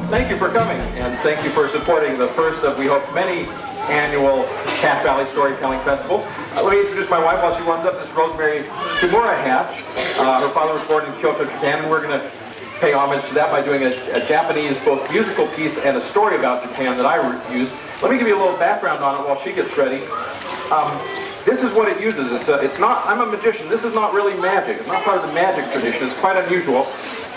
thank you for coming, and thank you for supporting the first of, we hope, many annual Cache Valley Storytelling Festivals. Let me introduce my wife while she warms up. This is Rosemary Kimura Hatch. Her father was born in Kyoto, Japan, and we're going to pay homage to that by doing a Japanese both musical piece and a story about Japan that I used. Let me give you a little background on it while she gets ready. This is what it uses. It's not, I'm a magician. This is not really magic. It's not part of the magic tradition. It's quite unusual.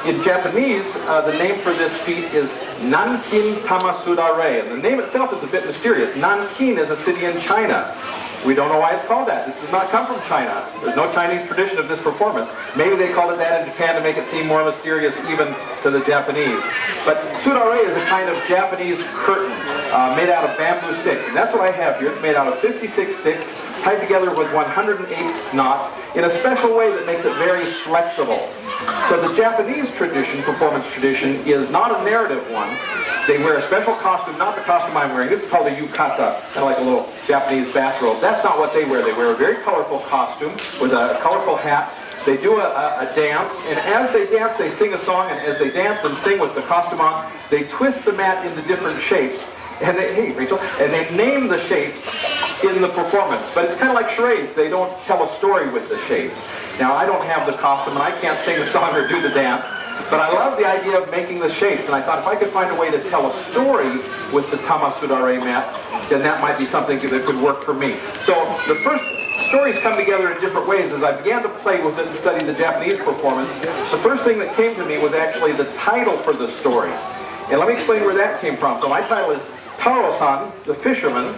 In Japanese, the name for this feat is Nankin Tamasudare, and the name itself is a bit mysterious. Nankin is a city in China. We don't know why it's called that. This does not come from China. There's no Chinese tradition of this performance. Maybe they called it that in Japan to make it seem more mysterious even to the Japanese. But sudare is a kind of Japanese curtain made out of bamboo sticks. And that's what I have here. It's made out of 56 sticks tied together with 108 knots in a special way that makes it very flexible. So the Japanese tradition, performance tradition, is not a narrative one. They wear a special costume, not the costume I'm wearing. This is called a yukata, kind of like a little Japanese bathrobe. That's not what they wear. They wear a very colorful costume with a colorful hat. They do a dance, and as they dance, they sing a song, and as they dance and sing with the costume on, they twist the mat into different shapes. And they, hey, Rachel, and they name the shapes in the performance. But it's kind of like charades. They don't tell a story with the shapes. Now, I don't have the costume, and I can't sing the song or do the dance, but I love the idea of making the shapes, and I thought if I could find a way to tell a story with the Tamasudare mat, then that might be something that could work for me. So the first stories come together in different ways. As I began to play with it and study the Japanese performance, the first thing that came to me was actually the title for the story. And let me explain where that came from. So my title is Taro-san, the fisherman.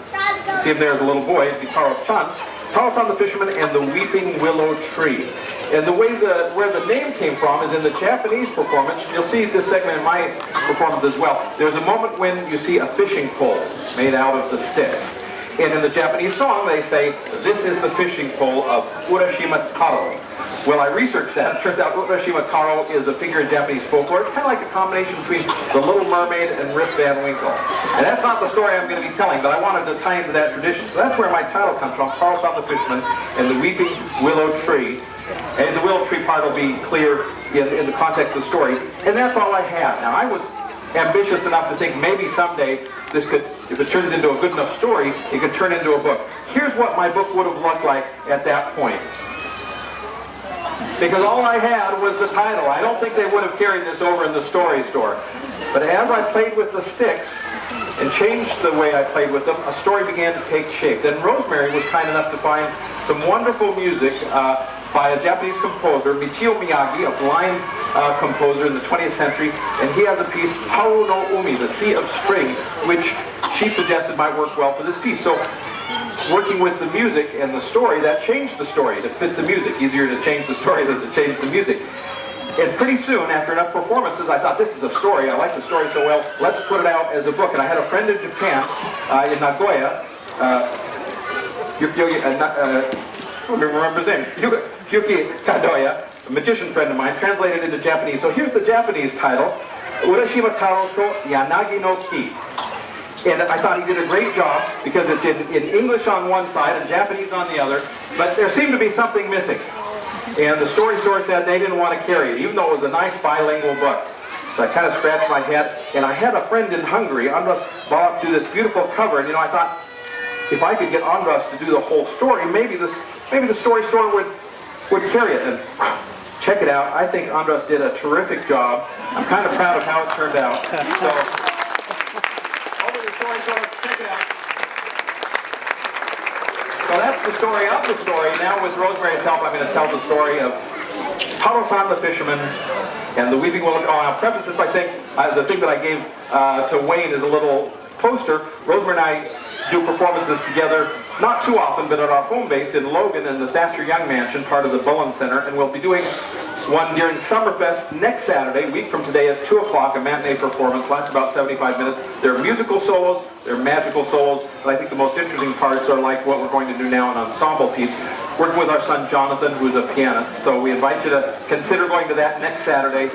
You see him there as a little boy, it'd be Taro-chan. Taro-san the fisherman and the Weeping Willow Tree. And the way where the name came from is in the Japanese performance. You'll see this segment in my performance as well. There's a moment when you see a fishing pole made out of the sticks. And in the Japanese song they say, this is the fishing pole of Urashima Taro. Well, I researched that. It turns out Urashima Taro is a figure in Japanese folklore. It's kind of like a combination between The Little Mermaid and Rip Van Winkle. And that's not the story I'm going to be telling, but I wanted to tie into that tradition. So that's where my title comes from, Taro-san the fisherman and the Weeping Willow Tree. And the willow tree part will be clear in the context of the story. And that's all I had. Now, I was ambitious enough to think maybe someday this could, if it turns into a good enough story, it could turn into a book. Here's what my book would have looked like at that point. Because all I had was the title. I don't think they would have carried this over in the story store. But as I played with the sticks and changed the way I played with them, a story began to take shape. Then Rosemary was kind enough to find some wonderful music by a Japanese composer, Michio Miyagi, a blind composer in the 20th century, and he has a piece, Haru no Umi, the Sea of Spring, which she suggested might work well for this piece. So, working with the music and the story, that changed the story to fit the music. Easier to change the story than to change the music. And pretty soon, after enough performances, I thought, this is a story. I like the story so well. Let's put it out as a book. And I had a friend in Japan, in Nagoya, I don't remember his name, Yuki Kadoya, a magician friend of mine, translated into Japanese. So here's the Japanese title, Urashima Taro to Yanagi no Ki. And I thought he did a great job because it's in English on one side and Japanese on the other, but there seemed to be something missing. And the story store said they didn't want to carry it, even though it was a nice bilingual book. So I kind of scratched my head, and I had a friend in Hungary, Andras Balak, do this beautiful cover, and I thought, if I could get Andras to do the whole story, maybe the story store would carry it. And check it out, I think Andras did a terrific job. I'm kind of proud of how it turned out. So, check it out. So that's the story of the story. Now with Rosemary's help, I'm going to tell the story of Taro-san the fisherman and the Weeping Willow. Oh, I'll preface this by saying the thing that I gave to Wayne is a little poster. Rosemary and I do performances together, not too often, but at our home base in Logan in the Thatcher Young Mansion, part of the Bullen Center, and we'll be doing one during Summerfest next Saturday, a week from today at 2 o'clock, a matinee performance, lasts about 75 minutes. There are musical solos, there are magical solos, but I think the most interesting parts are like what we're going to do now, an ensemble piece, working with our son Jonathan, who's a pianist. So we invite you to consider going to that next Saturday.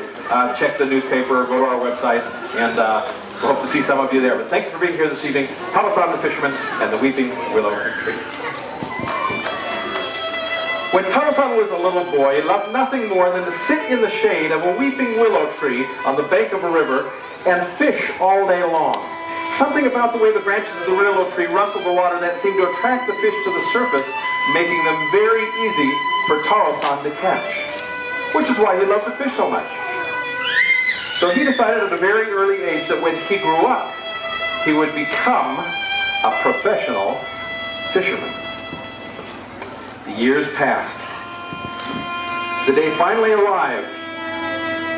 Check the newspaper, go to our website, and we hope to see some of you there. But thank you for being here this evening. Taro-san the fisherman and the Weeping Willow Tree. When Taro-san was a little boy, he loved nothing more than to sit in the shade of a weeping willow tree on the bank of a river and fish all day long. Something about the way the branches of the willow tree rustled the water that seemed to attract the fish to the surface, making them very easy for Taro-san to catch. Which is why he loved to fish so much. So he decided at a very early age that when he grew up, he would become a professional fisherman. The years passed. The day finally arrived.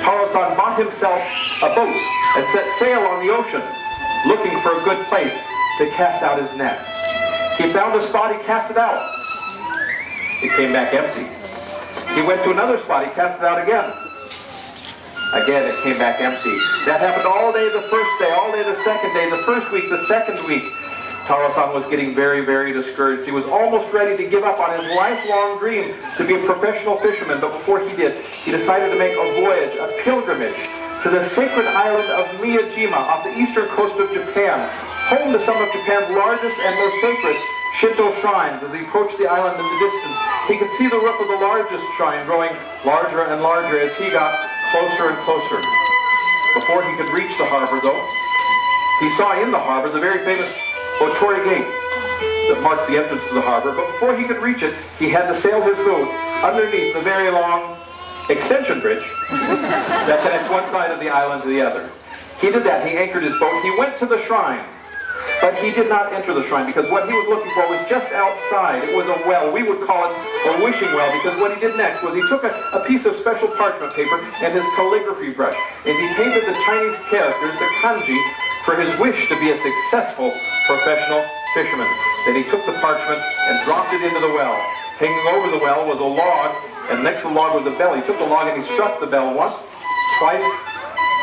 Taro-san bought himself a boat and set sail on the ocean, looking for a good place to cast out his net. He found a spot, he cast it out. It came back empty. He went to another spot, he cast it out again. Again, it came back empty. That happened all day the first day, all day the second day, the first week, the second week. Taro-san was getting very, very discouraged. He was almost ready to give up on his lifelong dream to be a professional fisherman, but before he did, he decided to make a voyage, a pilgrimage, to the sacred island of Miyajima off the eastern coast of Japan, home to some of Japan's largest and most sacred Shinto shrines. As he approached the island in the distance, he could see the roof of the largest shrine growing larger and larger as he got closer and closer. Before he could reach the harbor, though, he saw in the harbor the very famous Otori Gate that marks the entrance to the harbor, but before he could reach it, he had to sail his boat underneath the very long extension bridge that connects one side of the island to the other. He did that. He anchored his boat. He went to the shrine, but he did not enter the shrine because what he was looking for was just outside. It was a well. We would call it a wishing well because what he did next was he took a piece of special parchment paper and his calligraphy brush, and he painted the Chinese characters, the kanji, for his wish to be a successful professional fisherman. Then he took the parchment and dropped it into the well. Hanging over the well was a log, and next to the log was a bell. He took the log and he struck the bell once, twice,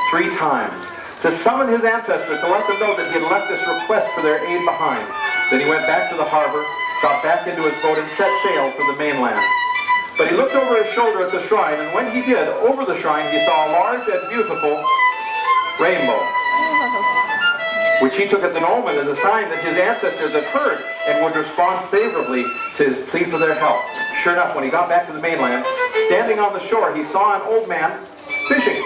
3 times to summon his ancestors, to let them know that he had left this request for their aid behind. Then he went back to the harbor, got back into his boat, and set sail for the mainland. But he looked over his shoulder at the shrine, and when he did, over the shrine, he saw a large and beautiful rainbow, which he took as an omen, as a sign that his ancestors had heard and would respond favorably to his plea for their help. Sure enough, when he got back to the mainland, standing on the shore, he saw an old man fishing.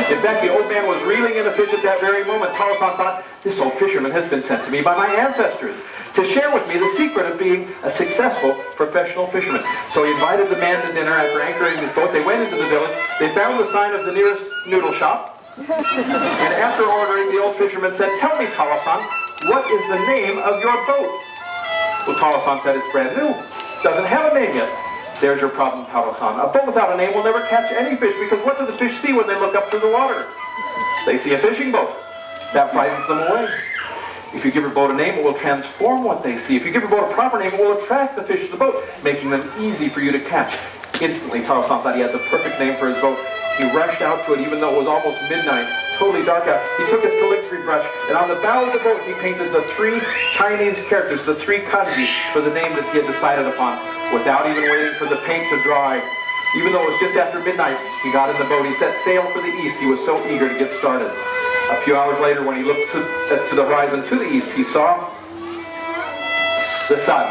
In fact, the old man was reeling in a fish at that very moment. Taro-san thought, this old fisherman has been sent to me by my ancestors to share with me the secret of being a successful professional fisherman. So he invited the man to dinner after anchoring his boat. They went into the village. They found the sign of the nearest noodle shop. And after ordering, the old fisherman said, tell me, Taro-san, what is the name of your boat? Well, Taro-san said, it's brand new. Doesn't have a name yet. There's your problem, Taro-san. A boat without a name will never catch any fish, because what do the fish see when they look up through the water? They see a fishing boat. That frightens them away. If you give your boat a name, it will transform what they see. If you give your boat a proper name, it will attract the fish to the boat, making them easy for you to catch. Instantly, Taro-san thought he had the perfect name for his boat. He rushed out to it, even though it was almost midnight, totally dark out. He took his calligraphy brush, and on the bow of the boat, he painted the 3 Chinese characters, the 3 kanji, for the name that he had decided upon, without even waiting for the paint to dry. Even though it was just after midnight, he got in the boat. He set sail for the east. He was so eager to get started. A few hours later, when he looked to the horizon to the east, he saw the sun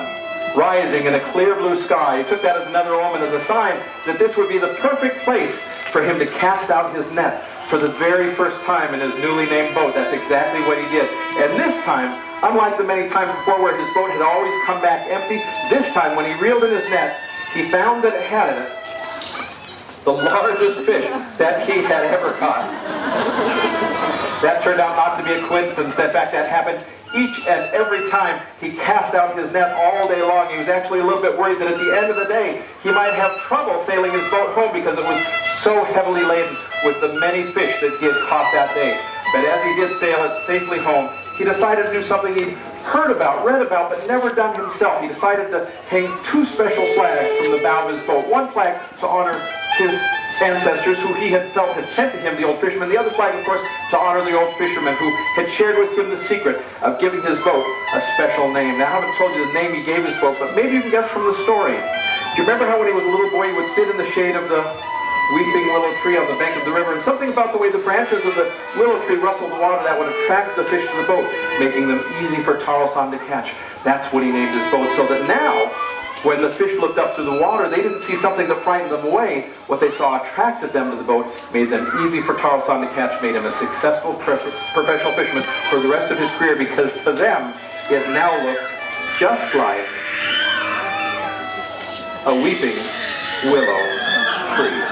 rising in a clear blue sky. He took that as another omen, as a sign that this would be the perfect place for him to cast out his net for the very first time in his newly named boat. That's exactly what he did. And this time, unlike the many times before where his boat had always come back empty, this time when he reeled in his net, he found that it had in it the largest fish that he had ever caught. That turned out not to be a coincidence. In fact, that happened each and every time he cast out his net all day long. He was actually a little bit worried that at the end of the day, he might have trouble sailing his boat home because it was so heavily laden with the many fish that he had caught that day. But as he did sail it safely home, he decided to do something he'd heard about, read about, but never done himself. He decided to hang 2 special flags from the bow of his boat. One flag to honor his ancestors who he had felt had sent to him, the old fisherman. The other flag, of course, to honor the old fisherman who had shared with him the secret of giving his boat a special name. Now, I haven't told you the name he gave his boat, but maybe you can guess from the story. Do you remember how when he was a little boy, he would sit in the shade of the weeping willow tree on the bank of the river, and something about the way the branches of the willow tree rustled the water that would attract the fish to the boat, making them easy for Taro-san to catch. That's what he named his boat, so that now When the fish looked up through the water, they didn't see something that frightened them away. What they saw attracted them to the boat, made them easy for Taro-san to catch, made him a successful professional fisherman for the rest of his career, because to them, it now looked just like a weeping willow tree.